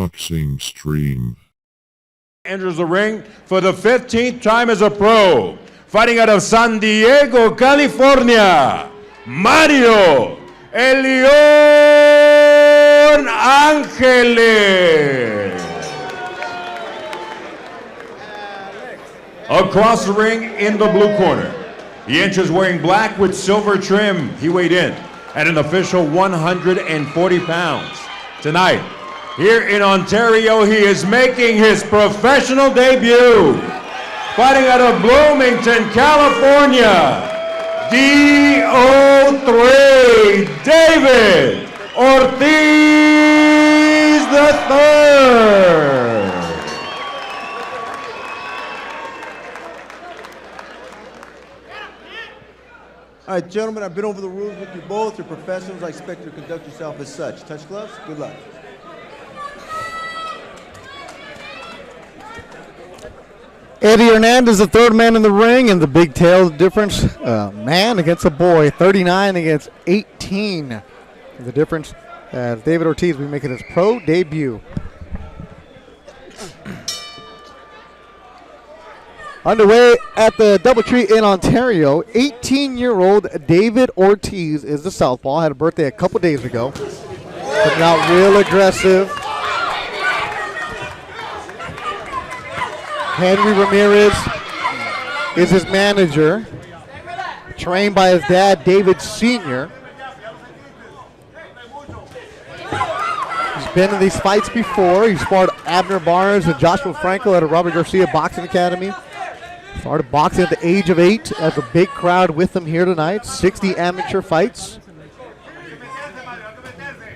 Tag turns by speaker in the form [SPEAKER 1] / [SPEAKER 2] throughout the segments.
[SPEAKER 1] Boxing Stream.
[SPEAKER 2] Enters the ring for the 15th time as a pro, fighting out of San Diego, California, Mario El León Ángeles. Across the ring in the blue corner, he enters wearing black with silver trim. He weighed in at an official 140 pounds. Tonight, here in Ontario, he is making his professional debut. Fighting out of Bloomington, California, DO3, David Ortiz III.
[SPEAKER 3] All right, gentlemen, I've been over the rules with you both. You're professionals. I expect you to conduct yourself as such. Touch gloves. Good luck.
[SPEAKER 4] Eddie Hernandez, the third man in the ring, and the big tail difference, man against a boy, 39 against 18. The difference as David Ortiz will be making his pro debut. Underway at the Doubletree in Ontario, 18-year-old David Ortiz is the southpaw. Had a birthday a couple days ago. Coming out real aggressive. Henry Ramirez is his manager, trained by his dad, David Sr. He's been in these fights before. He sparred Abner Barnes and Joshua Franco at a Robert Garcia Boxing Academy. Started boxing at the age of 8. Has a big crowd with him here tonight. 60 amateur fights.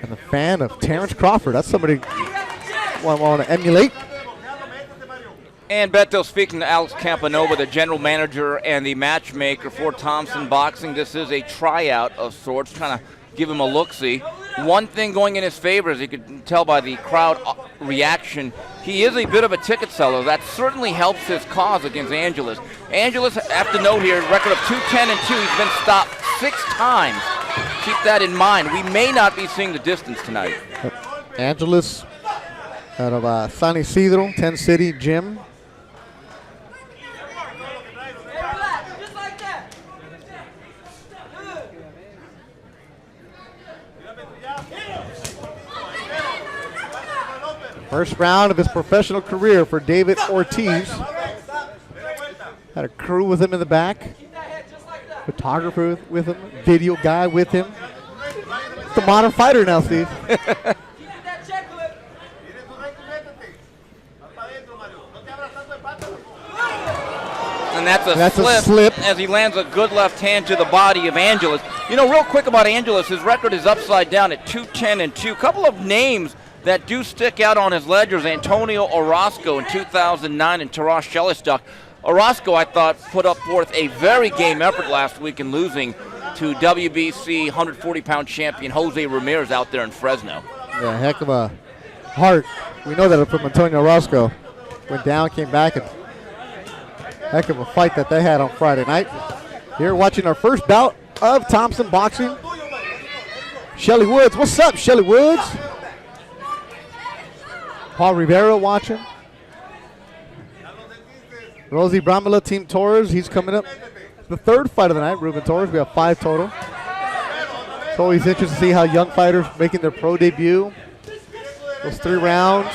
[SPEAKER 4] And a fan of Terrence Crawford. That's somebody I want to emulate.
[SPEAKER 5] And Beto, speaking to Alex Campanova, the general manager and the matchmaker for Thompson Boxing, this is a tryout of sorts, trying to give him a look-see. One thing going in his favor, as you could tell by the crowd reaction, he is a bit of a ticket seller. That certainly helps his cause against Angeles. Angeles, I have to note here, record of 2-10-2. He's been stopped 6 times. Keep that in mind. We may not be seeing the distance tonight.
[SPEAKER 4] Angeles out of San Isidro, 10 City Gym. First round of his professional career for David Ortiz. Had a crew with him in the back. Photographer with him. Video guy with him. It's a modern fighter now, Steve.
[SPEAKER 5] And that's a slip as he lands a good left hand to the body of Angeles. You know, real quick about Angeles, his record is upside down at 2-10-2. A couple of names that do stick out on his ledgers: Antonio Orozco in 2009 and Taras Shelistok. Orozco, I thought, put up forth a very game effort last week in losing to WBC 140-pound champion Jose Ramirez out there in Fresno.
[SPEAKER 4] Yeah, heck of a heart. We know that from Antonio Orozco. Went down, came back, and heck of a fight that they had on Friday night. Here watching our first bout of Thompson Boxing. Shelly Woods. What's up, Shelly Woods? Paul Rivera watching. Rosie Bramila, Team Torres. He's coming up. The third fight of the night, Ruben Torres. We have 5 total. It's always interesting to see how young fighters making their pro debut. Those 3 rounds.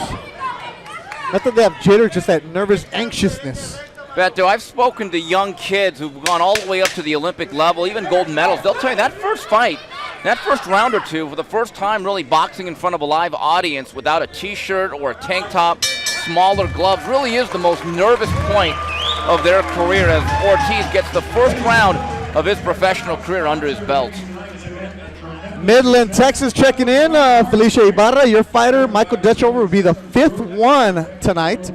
[SPEAKER 4] Not that they have jitters, just that nervous anxiousness.
[SPEAKER 5] Beto, I've spoken to young kids who've gone all the way up to the Olympic level, even gold medals. They'll tell you that first fight, that first round or two, for the first time really boxing in front of a live audience without a T-shirt or a tank top, smaller gloves, really is the most nervous point of their career as Ortiz gets the first round of his professional career under his belt.
[SPEAKER 4] Midland, Texas checking in. Felicia Ibarra, your fighter. Michael Dutchover will be the 5th one tonight.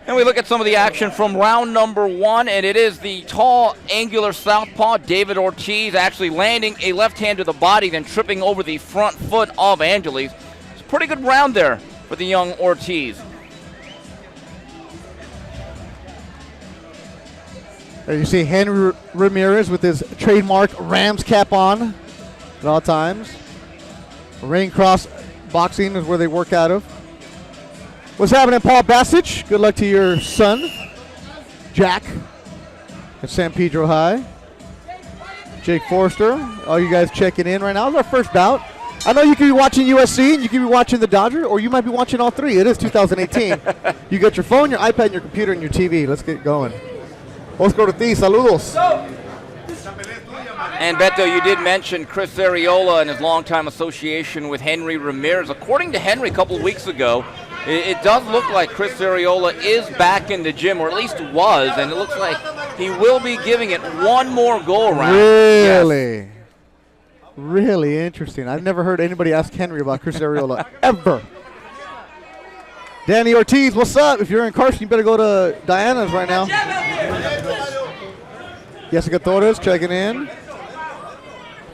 [SPEAKER 5] And we look at some of the action from round number 1, and it is the tall, angular southpaw, David Ortiz, actually landing a left hand to the body, then tripping over the front foot of Angeles. It's a pretty good round there for the young Ortiz.
[SPEAKER 4] There you see Henry Ramirez with his trademark Rams cap on. at all times. Ring Cross Boxing is where they work out of. What's happening, Paul Bassich? Good luck to your son, Jack, at San Pedro High. Jake Forster, all you guys checking in right now. It's our first bout. I know you could be watching USC and you could be watching the Dodgers, or you might be watching all three. It is 2018. You got your phone, your iPad, your computer, and your TV. Let's get going. Oscar Ortiz, saludos.
[SPEAKER 5] And Beto, you did mention Chris Arreola and his longtime association with Henry Ramirez. According to Henry a couple of weeks ago, it does look like Chris Arreola is back in the gym, or at least was, and it looks like he will be giving it one more go-around.
[SPEAKER 4] Really?
[SPEAKER 5] Yes.
[SPEAKER 4] Really interesting. I've never heard anybody ask Henry about Chris Arreola, ever. Danny Ortiz, what's up? If you're in Carson, you better go to Diana's right now. Jessica Torres checking in.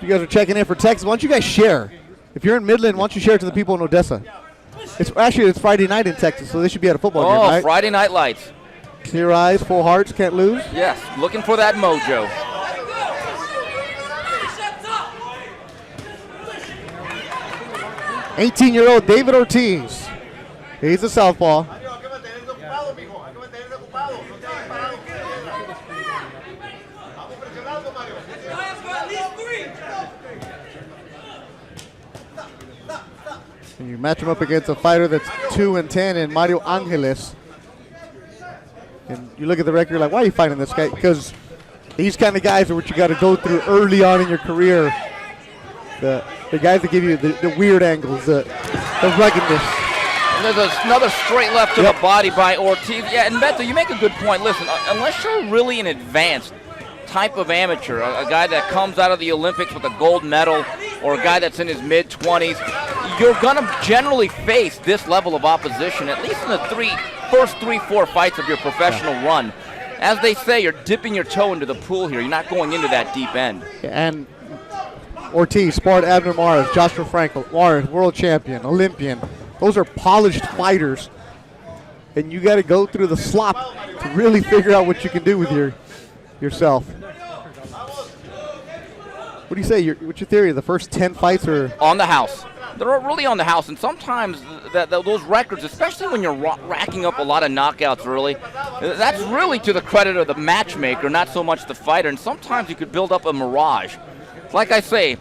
[SPEAKER 4] You guys are checking in for Texas. Why don't you guys share? If you're in Midland, why don't you share it to the people in Odessa? It's Friday night in Texas, so they should be at a football game, right?
[SPEAKER 5] Friday night lights.
[SPEAKER 4] Clear eyes, full hearts, can't lose.
[SPEAKER 5] Yes, looking for that mojo.
[SPEAKER 4] 18-year-old David Ortiz. He's a southpaw. And you match him up against a fighter that's 2-10 in Mario Angeles. And you look at the record, you're like, why are you fighting this guy? Because these kind of guys are what you got to go through early on in your career. The guys that give you the weird angles, the ruggedness.
[SPEAKER 5] And there's another straight left to the body by Ortiz. Yeah, and Beto, you make a good point. Listen, unless you're really an advanced type of amateur, a guy that comes out of the Olympics with a gold medal, or a guy that's in his mid-20s, you're going to generally face this level of opposition, at least in the first 3-4 fights of your professional run. As they say, you're dipping your toe into the pool here. You're not going into that deep end.
[SPEAKER 4] And Ortiz sparred Abner Mares, Joshua Frankel, Mares, world champion, Olympian. Those are polished fighters. And you got to go through the slop to really figure out what you can do with yourself. What do you say? What's your theory? The first 10 fights are
[SPEAKER 5] on the house. They're really on the house, and sometimes those records, especially when you're racking up a lot of knockouts early, that's really to the credit of the matchmaker, not so much the fighter. And sometimes you could build up a mirage. Like I say,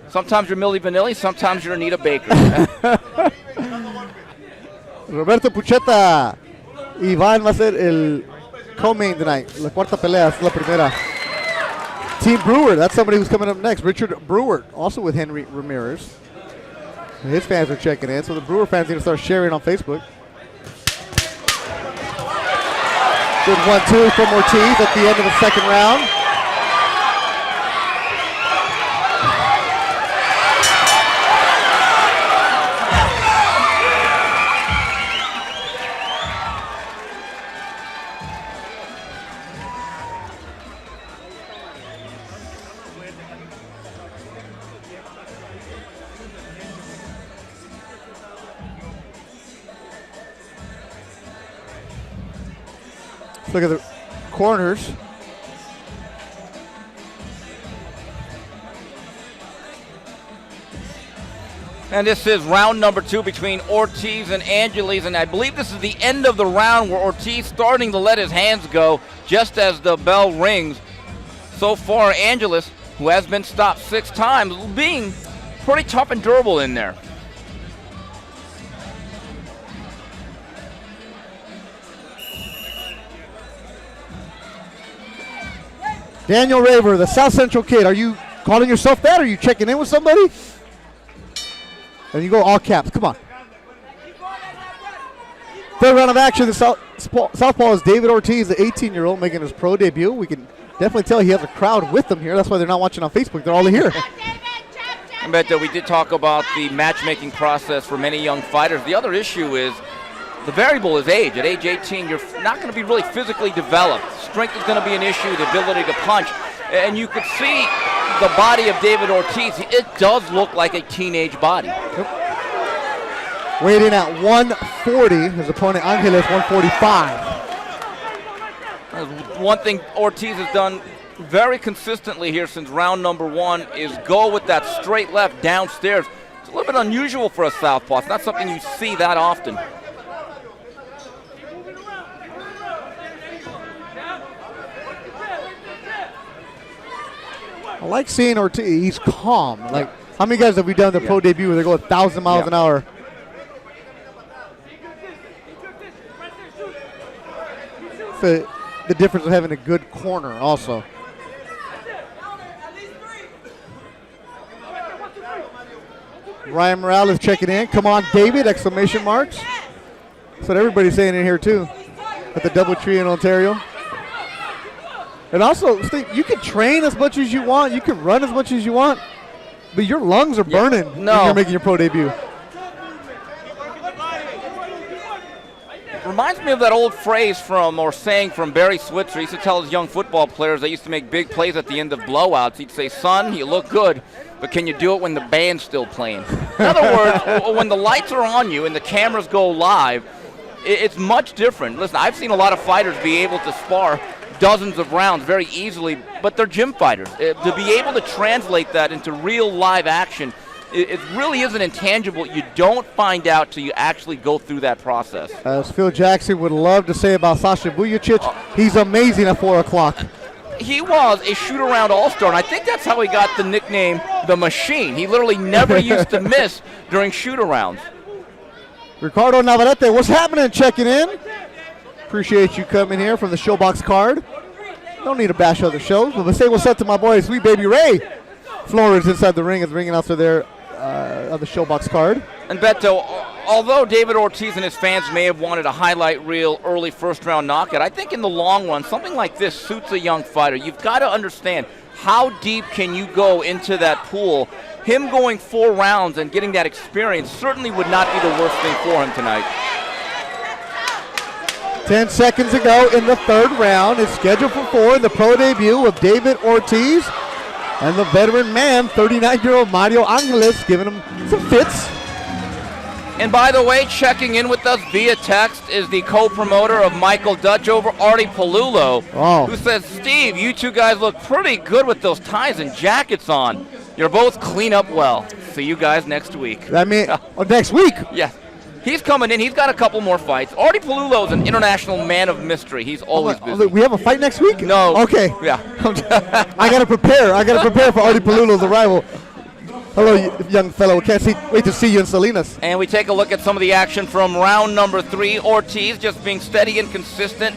[SPEAKER 5] sometimes you're Milli Vanilli, sometimes you're Anita Baker.
[SPEAKER 4] Roberto Pucheta. Iván va a ser el co-main tonight. La cuarta pelea es la primera. Team Brewer, that's somebody who's coming up next. Richard Brewer, also with Henry Ramirez. His fans are checking in, so the Brewer fans need to start sharing on Facebook. Good 1-2 from Ortiz at the end of the second round. Look at the corners.
[SPEAKER 5] And this is round number 2 between Ortiz and Angeles, and I believe this is the end of the round where Ortiz starting to let his hands go just as the bell rings. So far, Angeles, who has been stopped 6 times, being pretty tough and durable in there.
[SPEAKER 4] Daniel Raver, the South Central kid. Are you calling yourself that? Are you checking in with somebody? And you go all caps. Come on. Third round of action. The southpaw is David Ortiz, the 18-year-old, making his pro debut. We can definitely tell he has a crowd with him here. That's why they're not watching on Facebook. They're all here.
[SPEAKER 5] I bet that we did talk about the matchmaking process for many young fighters. The other issue is the variable is age. At age 18, you're not going to be really physically developed. Strength is going to be an issue, the ability to punch. And you could see the body of David Ortiz. It does look like a teenage body.
[SPEAKER 4] Yep. Weighed in at 140. His opponent, Angeles, 145.
[SPEAKER 5] One thing Ortiz has done very consistently here since round number 1 is go with that straight left downstairs. It's a little bit unusual for a southpaw. It's not something you see that often.
[SPEAKER 4] I like seeing Ortiz. He's calm. Like, how many guys have we done their pro debut where they go 1,000 miles an hour? The difference of having a good corner also. Ryan Morales checking in. Come on, David! Exclamation marks. That's what everybody's saying in here too. At the Doubletree in Ontario. And also, Steve, you can train as much as you want. You can run as much as you want. But your lungs are burning when you're making your pro debut.
[SPEAKER 5] Reminds me of that old phrase saying from Barry Switzer. He used to tell his young football players they used to make big plays at the end of blowouts. He'd say, son, you look good, but can you do it when the band's still playing? In other words, when the lights are on you and the cameras go live, it's much different. Listen, I've seen a lot of fighters be able to spar dozens of rounds very easily, but they're gym fighters. To be able to translate that into real live action, it really is an intangible you don't find out till you actually go through that process.
[SPEAKER 4] As Phil Jackson would love to say about Sasha Vujacic, he's amazing at 4 o'clock.
[SPEAKER 5] He was a shoot-around all-star, and I think that's how he got the nickname The Machine. He literally never used to miss during shoot-arounds.
[SPEAKER 4] Ricardo Navarrete, what's happening? Checking in. Appreciate you coming here from the Showbox card. Don't need to bash other shows, but let's say what's up to my boy, Sweet Baby Ray. Flores inside the ring is ringing out there on the Showbox card.
[SPEAKER 5] And Beto, although David Ortiz and his fans may have wanted a highlight reel early first-round knockout, I think in the long run, something like this suits a young fighter. You've got to understand how deep can you go into that pool. Him going 4 rounds and getting that experience certainly would not be the worst thing for him tonight.
[SPEAKER 4] 10 seconds to go in the 3rd round. It's scheduled for 4 in the pro debut of David Ortiz. And the veteran man, 39-year-old Mario Angeles, giving him some fits.
[SPEAKER 5] And by the way, checking in with us via text is the co-promoter of Michael Dutch over, Artie Palulo, who says, Steve, you two guys look pretty good with those ties and jackets on. You're both clean up well. See you guys next week.
[SPEAKER 4] That mean next week?
[SPEAKER 5] Yeah. He's coming in. He's got a couple more fights. Artie Palulo is an international man of mystery. He's always busy.
[SPEAKER 4] We have a fight next week?
[SPEAKER 5] No.
[SPEAKER 4] Okay.
[SPEAKER 5] Yeah.
[SPEAKER 4] I got to prepare. I got to prepare for Artie Palulo's arrival. Hello, young fellow. Can't wait to see you in Salinas.
[SPEAKER 5] And we take a look at some of the action from round number 3. Ortiz just being steady and consistent,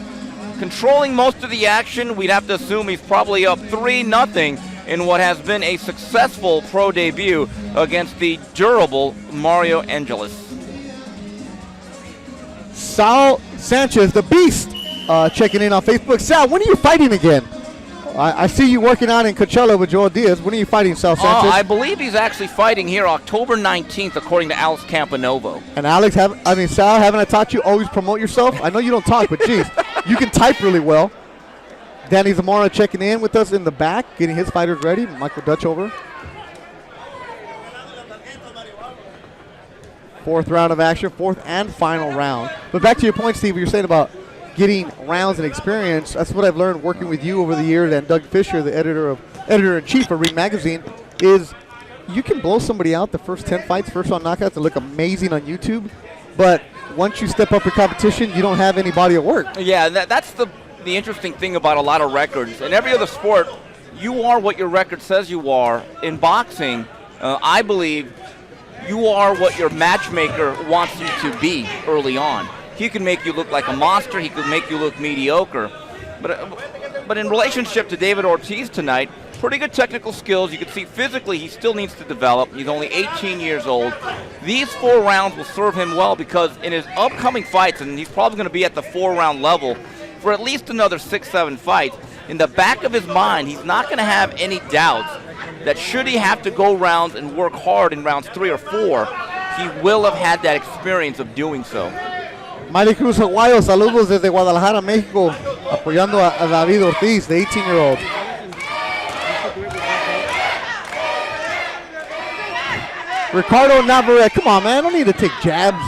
[SPEAKER 5] controlling most of the action. We'd have to assume he's probably up 3-0 in what has been a successful pro debut against the durable Mario Angeles.
[SPEAKER 4] Sal Sanchez, the Beast, checking in on Facebook. Sal, when are you fighting again? I see you working out in Coachella with Joel Diaz. When are you fighting, Sal Sanchez?
[SPEAKER 5] I believe he's actually fighting here October 19th, according to Alex Campanovo.
[SPEAKER 4] And Sal, haven't I taught you always promote yourself? I know you don't talk, but geez, you can type really well. Danny Zamora checking in with us in the back, getting his fighters ready. Michael Dutch over. 4th round of action, 4th and final round. But back to your point, Steve, you're saying about getting rounds and experience. That's what I've learned working with you over the years, and Doug Fisher, the editor-in-chief of Ring Magazine, is you can blow somebody out the first 10 fights, first round knockouts, and look amazing on YouTube. But once you step up your competition, you don't have any body of work.
[SPEAKER 5] Yeah, that's the interesting thing about a lot of records. In every other sport, you are what your record says you are. In boxing, I believe you are what your matchmaker wants you to be early on. He can make you look like a monster. He could make you look mediocre. But in relationship to David Ortiz tonight, pretty good technical skills. You can see physically he still needs to develop. He's only 18 years old. These 4 rounds will serve him well because in his upcoming fights, and he's probably going to be at the 4-round level for at least another 6-7 fights, in the back of his mind, he's not going to have any doubts that should he have to go rounds and work hard in rounds 3 or 4, he will have had that experience of doing so.
[SPEAKER 4] Miley Cruz Aguayo, saludos desde Guadalajara, México, apoyando a David Ortiz, the 18-year-old. Ricardo Navarrete, come on, man, don't need to take jabs.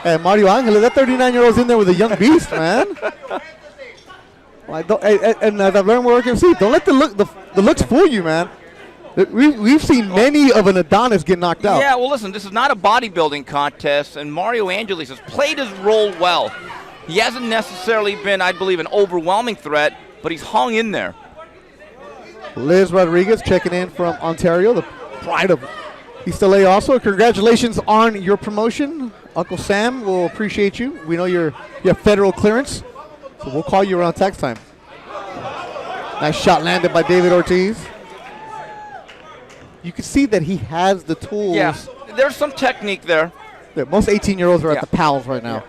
[SPEAKER 4] And Mario Angeles, that 39-year-old's in there with a young beast, man. And as I've learned working see, don't let the looks fool you, man. We've seen many of an Adonis get knocked out.
[SPEAKER 5] Yeah, well, listen, this is not a bodybuilding contest, and Mario Angeles has played his role well. He hasn't necessarily been, I believe, an overwhelming threat, but he's hung in there.
[SPEAKER 4] Liz Rodriguez checking in from Ontario, the pride of East LA also. Congratulations on your promotion. Uncle Sam will appreciate you. We know you have federal clearance, so we'll call you around tax time. Nice shot landed by David Ortiz. You can see that he has the tools.
[SPEAKER 5] Yeah, there's some technique there.
[SPEAKER 4] Yeah, most 18-year-olds are at the pals right now.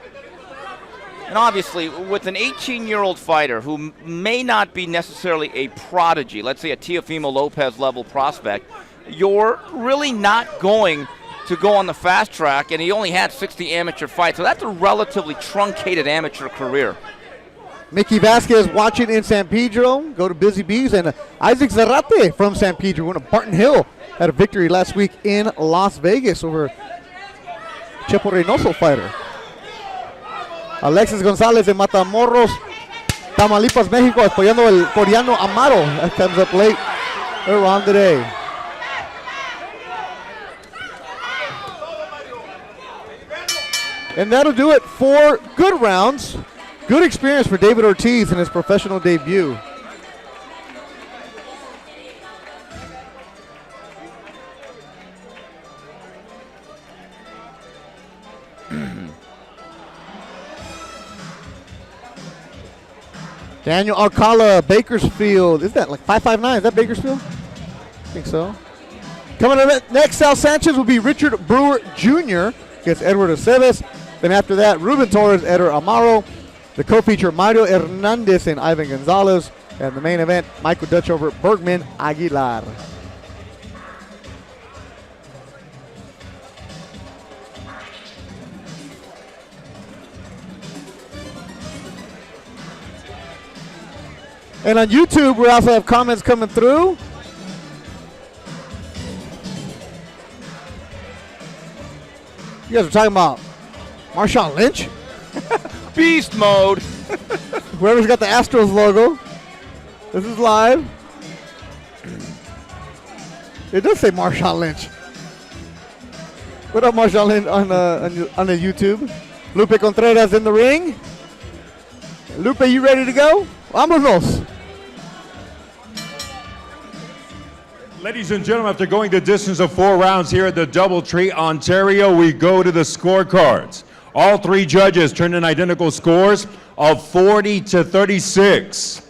[SPEAKER 5] And obviously, with an 18-year-old fighter who may not be necessarily a prodigy, let's say a Teofimo Lopez level prospect, you're really not going to go on the fast track, and he only had 60 amateur fights, so that's a relatively truncated amateur career.
[SPEAKER 4] Mickey Vasquez watching in San Pedro. Go to Busy Bees. And Isaac Zarate from San Pedro. One of Barton Hill had a victory last week in Las Vegas over Chepo Reynoso fighter. Alexis Gonzalez de Matamoros, Tamaulipas, Mexico, apoyando el coreano Amaro. That comes up late. They're on today. And that'll do it for good rounds. Good experience for David Ortiz in his professional debut. Daniel Alcala, Bakersfield. Is that like 559? Is that Bakersfield? I think so. Coming up next, Sal Sanchez will be Richard Brewer Jr. against Edward Aceves. Then after that, Ruben Torres, Eder Amaro. The co-feature, Mario Hernandez and Ivan Gonzalez. And the main event, Michael Dutch over Bergman Aguilar. And on YouTube, we also have comments coming through. You guys are talking about Marshawn Lynch?
[SPEAKER 5] Beast mode.
[SPEAKER 4] Whoever's got the Astros logo. This is live. It does say Marshawn Lynch. What up, Marshawn Lynch on the YouTube? Lupe Contreras in the ring. Lupe, you ready to go? Vámonos.
[SPEAKER 2] Ladies and gentlemen, after going the distance of 4 rounds here at the Doubletree, Ontario, we go to the scorecards. All 3 judges turned in identical scores of 40-36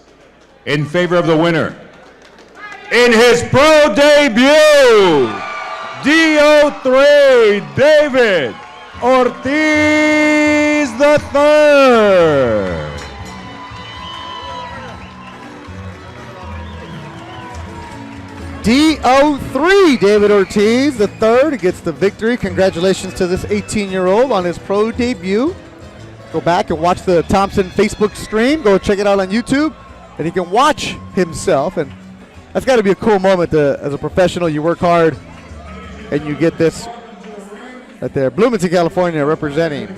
[SPEAKER 2] in favor of the winner. In his pro debut, DO3, David Ortiz III.
[SPEAKER 4] DO3, David Ortiz III gets the victory. Congratulations to this 18-year-old on his pro debut. Go back and watch the Thompson Facebook stream. Go check it out on YouTube. And he can watch himself. And that's got to be a cool moment as a professional. You work hard and you get this right there. Bloomington, California representing